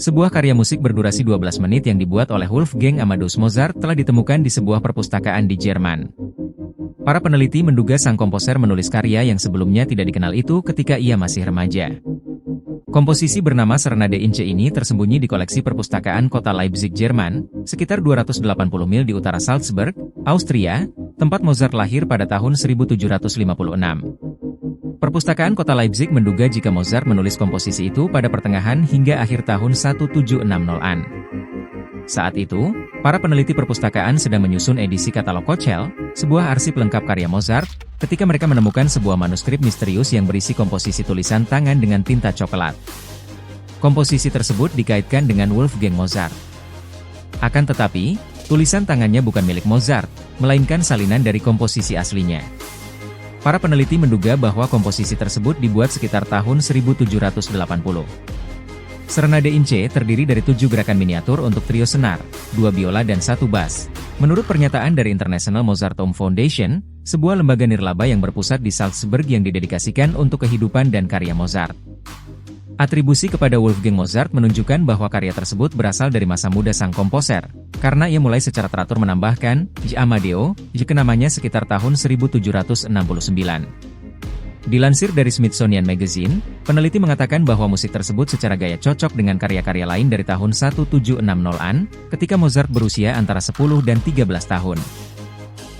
Sebuah karya musik berdurasi 12 menit yang dibuat oleh Wolfgang Amadeus Mozart telah ditemukan di sebuah perpustakaan di Jerman. Para peneliti menduga sang komposer menulis karya yang sebelumnya tidak dikenal itu ketika ia masih remaja. Komposisi bernama Serenade Ince ini tersembunyi di koleksi perpustakaan kota Leipzig, Jerman, sekitar 280 mil di utara Salzburg, Austria, tempat Mozart lahir pada tahun 1756. Perpustakaan kota Leipzig menduga jika Mozart menulis komposisi itu pada pertengahan hingga akhir tahun 1760-an. Saat itu, para peneliti perpustakaan sedang menyusun edisi katalog Köchel, sebuah arsip lengkap karya Mozart, ketika mereka menemukan sebuah manuskrip misterius yang berisi komposisi tulisan tangan dengan tinta coklat. Komposisi tersebut dikaitkan dengan Wolfgang Mozart. Akan tetapi, tulisan tangannya bukan milik Mozart, melainkan salinan dari komposisi aslinya. Para peneliti menduga bahwa komposisi tersebut dibuat sekitar tahun 1780. Serenade Ince terdiri dari 7 gerakan miniatur untuk trio senar, 2 biola dan 1 bass. Menurut pernyataan dari International Mozarteum Foundation, sebuah lembaga nirlaba yang berpusat di Salzburg yang didedikasikan untuk kehidupan dan karya Mozart. Atribusi kepada Wolfgang Mozart menunjukkan bahwa karya tersebut berasal dari masa muda sang komposer, karena ia mulai secara teratur menambahkan Amadeo ke namanya sekitar tahun 1769. Dilansir dari Smithsonian Magazine, peneliti mengatakan bahwa musik tersebut secara gaya cocok dengan karya-karya lain dari tahun 1760-an, ketika Mozart berusia antara 10 dan 13 tahun.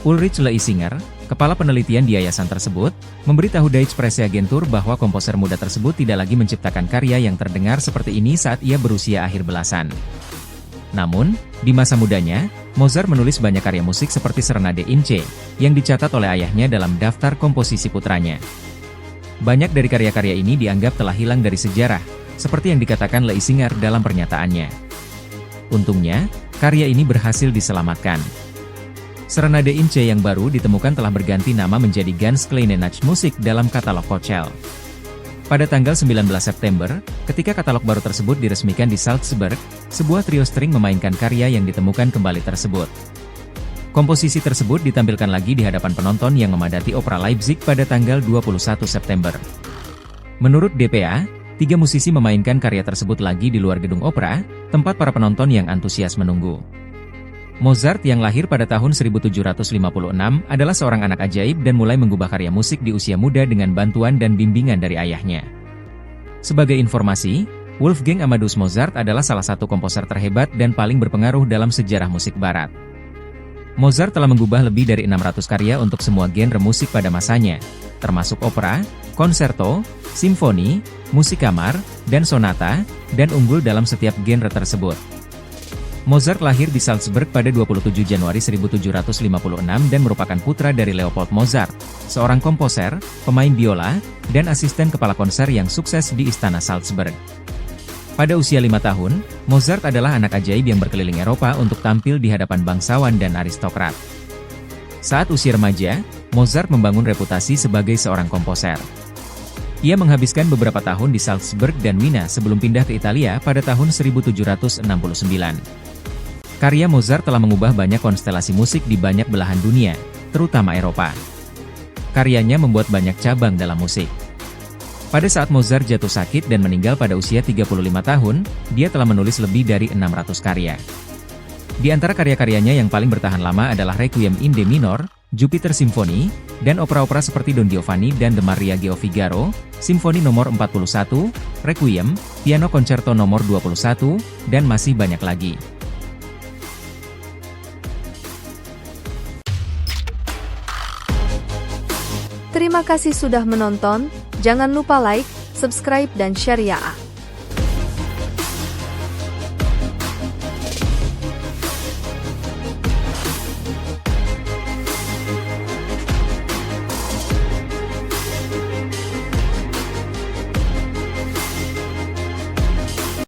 Ulrich Leisinger, kepala penelitian di yayasan tersebut, memberitahu Deutsche Presseagentur bahwa komposer muda tersebut tidak lagi menciptakan karya yang terdengar seperti ini saat ia berusia akhir belasan. Namun, di masa mudanya, Mozart menulis banyak karya musik seperti Serenade Ince, yang dicatat oleh ayahnya dalam daftar komposisi putranya. Banyak dari karya-karya ini dianggap telah hilang dari sejarah, seperti yang dikatakan Leisinger dalam pernyataannya. Untungnya, karya ini berhasil diselamatkan. Serenade Ince yang baru ditemukan telah berganti nama menjadi Ganz kleine Nachtmusik dalam katalog Köchel. Pada tanggal 19 September, ketika katalog baru tersebut diresmikan di Salzburg, sebuah trio string memainkan karya yang ditemukan kembali tersebut. Komposisi tersebut ditampilkan lagi di hadapan penonton yang memadati Opera Leipzig pada tanggal 21 September. Menurut DPA, 3 musisi memainkan karya tersebut lagi di luar gedung opera, tempat para penonton yang antusias menunggu. Mozart yang lahir pada tahun 1756 adalah seorang anak ajaib dan mulai mengubah karya musik di usia muda dengan bantuan dan bimbingan dari ayahnya. Sebagai informasi, Wolfgang Amadeus Mozart adalah salah satu komposer terhebat dan paling berpengaruh dalam sejarah musik barat. Mozart telah mengubah lebih dari 600 karya untuk semua genre musik pada masanya, termasuk opera, konserto, simfoni, musik kamar, dan sonata, dan unggul dalam setiap genre tersebut. Mozart lahir di Salzburg pada 27 Januari 1756 dan merupakan putra dari Leopold Mozart, seorang komposer, pemain biola, dan asisten kepala konser yang sukses di Istana Salzburg. Pada usia 5 tahun, Mozart adalah anak ajaib yang berkeliling Eropa untuk tampil di hadapan bangsawan dan aristokrat. Saat usia remaja, Mozart membangun reputasi sebagai seorang komposer. Ia menghabiskan beberapa tahun di Salzburg dan Wina sebelum pindah ke Italia pada tahun 1769. Karya Mozart telah mengubah banyak konstelasi musik di banyak belahan dunia, terutama Eropa. Karyanya membuat banyak cabang dalam musik. Pada saat Mozart jatuh sakit dan meninggal pada usia 35 tahun, dia telah menulis lebih dari 600 karya. Di antara karya-karyanya yang paling bertahan lama adalah Requiem in D minor, Jupiter Symphony, dan opera-opera seperti Don Giovanni dan The Mariaggio Figaro, Simfoni nomor 41, Requiem, Piano Concerto nomor 21, dan masih banyak lagi. Terima kasih sudah menonton, jangan lupa like, subscribe dan share ya.